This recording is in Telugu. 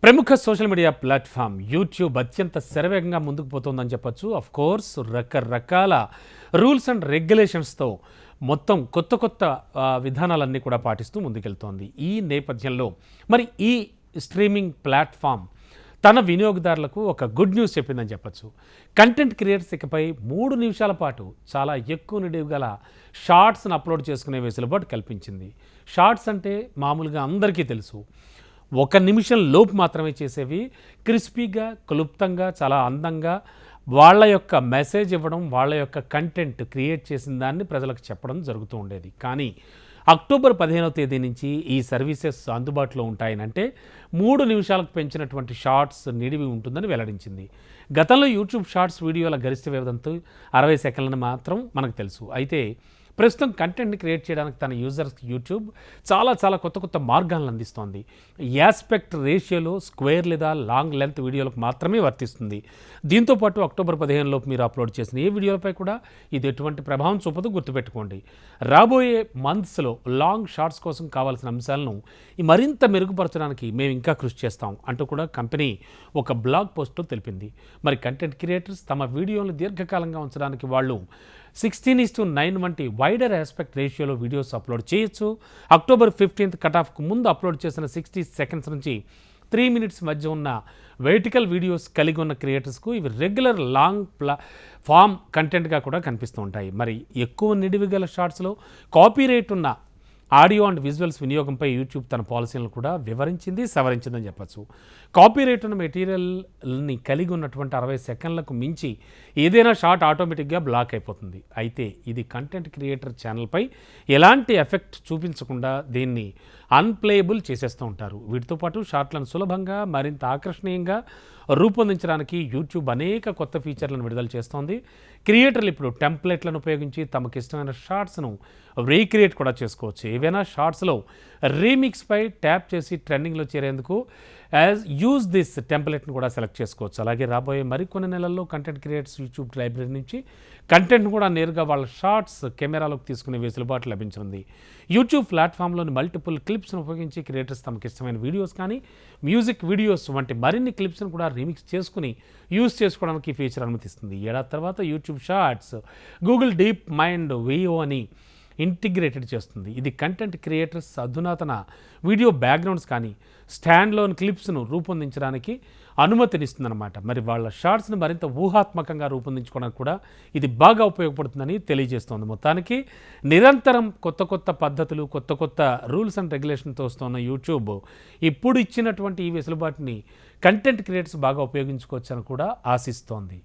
ప్రముఖ సోషల్ మీడియా ప్లాట్ఫామ్ యూట్యూబ్ అత్యంత శరవేగంగా ముందుకు పోతుందని చెప్పొచ్చు. ఆఫ్ కోర్స్ రకరకాల రూల్స్ అండ్ రెగ్యులేషన్స్తో మొత్తం కొత్త విధానాలన్నీ కూడా పాటిస్తూ ముందుకెళ్తోంది. ఈ నేపథ్యంలో మరి ఈ స్ట్రీమింగ్ ప్లాట్ఫామ్ తన వినియోగదారులకు ఒక గుడ్ న్యూస్ చెప్పిందని చెప్పొచ్చు. కంటెంట్ క్రియేటర్స్ ఇకపై 3 నిమిషాల పాటు చాలా ఎక్కువ నిడివి గల షార్ట్స్ని అప్లోడ్ చేసుకునే వెసులుబాటు కల్పించింది. షార్ట్స్ అంటే మామూలుగా అందరికీ తెలుసు, 1 నిమిషం లోపు మాత్రమే చేసేవి. క్రిస్పీగా, క్లుప్తంగా, చాలా అందంగా వాళ్ళ యొక్క మెసేజ్ ఇవ్వడం, వాళ్ళ యొక్క కంటెంట్ క్రియేట్ చేసిన దాన్ని ప్రజలకు చెప్పడం జరుగుతూ ఉండేది. కానీ అక్టోబర్ 15వ తేదీ నుంచి ఈ సర్వీసెస్ అందుబాటులో ఉంటాయనంటే 3 నిమిషాలకు పెంచినటువంటి షార్ట్స్ నిడివి ఉంటుందని వెల్లడించింది. గతంలో యూట్యూబ్ షార్ట్స్ వీడియోల గరిష్ట వ్యవధితో 60 సెకండ్లను మాత్రం మనకు తెలుసు. అయితే ప్రస్తుతం కంటెంట్ని క్రియేట్ చేయడానికి తన యూజర్స్కి యూట్యూబ్ చాలా కొత్త మార్గాలను అందిస్తోంది. యాస్పెక్ట్ రేషియోలో స్క్వేర్ లేదా లాంగ్ లెంత్ వీడియోలకు మాత్రమే వర్తిస్తుంది. దీంతోపాటు అక్టోబర్ 15 లోపు మీరు అప్లోడ్ చేసిన ఏ వీడియోలపై కూడా ఇది ఎటువంటి ప్రభావం చూపదు, గుర్తుపెట్టుకోండి. రాబోయే మంత్స్లో లాంగ్ షార్ట్స్ కోసం కావాల్సిన అంశాలను మరింత మెరుగుపరచడానికి మేము ఇంకా కృషి చేస్తాం అంటూ కూడా కంపెనీ ఒక బ్లాగ్ పోస్ట్లో తెలిపింది. మరి కంటెంట్ క్రియేటర్స్ తమ వీడియోలను దీర్ఘకాలంగా ఉంచడానికి వాళ్ళు 16:9 వంటి వైడర్ ఆస్పెక్ట్ రేషియోలో వీడియోస్ అప్లోడ్ చేయొచ్చు. అక్టోబర్ 15 కటాఫ్కు ముందు అప్లోడ్ చేసిన 60 సెకండ్స్ నుంచి 3 మినిట్స్ మధ్య ఉన్న వెర్టికల్ వీడియోస్ కలిగి ఉన్న క్రియేటర్స్కు ఇవి రెగ్యులర్ లాంగ్ ఫామ్ కంటెంట్గా కూడా కనిపిస్తూ ఉంటాయి. మరి ఎక్కువ నిడివి గల షార్ట్స్లో కాపీరైట్ ఉన్న ఆడియో అండ్ విజువల్స్ వినియోగంపై యూట్యూబ్ తన పాలసీలను కూడా వివరించింది, సవరించిందని చెప్పచ్చు. కాపీరైట్ ఉన్న మెటీరియల్ని కలిగి ఉన్నటువంటి 60 సెకండ్లకు మించి ఏదైనా షార్ట్ ఆటోమేటిక్గా బ్లాక్ అయిపోతుంది. అయితే ఇది కంటెంట్ క్రియేటర్ ఛానల్పై ఎలాంటి ఎఫెక్ట్ చూపించకుండా దీన్ని అన్ప్లేయబుల్ చేసేస్తూ ఉంటారు. వీటితో పాటు షార్ట్లను సులభంగా మరింత ఆకర్షణీయంగా రూపొందించడానికి యూట్యూబ్ అనేక కొత్త ఫీచర్లను విడుదల చేస్తోంది. క్రియేటర్లు ఇప్పుడు టెంప్లెట్లను ఉపయోగించి తమకు ఇష్టమైన షార్ట్స్ను రీక్రియేట్ కూడా చేసుకోవచ్చు. ఏవైనా షార్ట్స్లో రీమిక్స్పై ట్యాప్ చేసి ట్రెండింగ్లో చేరేందుకు యూజ్ దిస్ టెంప్లెట్ను కూడా సెలెక్ట్ చేసుకోవచ్చు. అలాగే రాబోయే మరికొన్ని నెలల్లో కంటెంట్ క్రియేటర్స్ యూట్యూబ్ లైబ్రరీ నుంచి కంటెంట్ కూడా నేరుగా వాళ్ళ షార్ట్స్ కెమెరాలోకి తీసుకునే వెసులుబాటు లభించింది. యూట్యూబ్ ప్లాట్ఫామ్లోని మల్టిపుల్ క్లిప్స్ను ఉపయోగించి క్రియేటర్స్ తమకు ఇష్టమైన వీడియోస్ కానీ మ్యూజిక్ వీడియోస్ వంటి మరిన్ని క్లిప్స్ను కూడా రీమిక్స్ చేసుకుని యూజ్ చేసుకోవడానికి ఈ ఫీచర్ అనుమతిస్తుంది. ఏడాది తర్వాత YouTube shorts Google DeepMind VO అని ఇంటిగ్రేటెడ్ చేస్తుంది. ఇది కంటెంట్ క్రియేటర్స్ అధునాతన వీడియో బ్యాక్గ్రౌండ్స్ కానీ స్టాండ్లోని క్లిప్స్ను రూపొందించడానికి అనుమతినిస్తుందన్నమాట. మరి వాళ్ళ షార్ట్స్ను మరింత ఊహాత్మకంగా రూపొందించుకోవడానికి కూడా ఇది బాగా ఉపయోగపడుతుందని తెలియజేస్తోంది. మొత్తానికి నిరంతరం కొత్త పద్ధతులు, కొత్త రూల్స్ అండ్ రెగ్యులేషన్తో వస్తున్న యూట్యూబ్ ఇప్పుడు ఇచ్చినటువంటి ఈ వెసులుబాటుని కంటెంట్ క్రియేటర్స్ బాగా ఉపయోగించుకోవచ్చని కూడా ఆశిస్తోంది.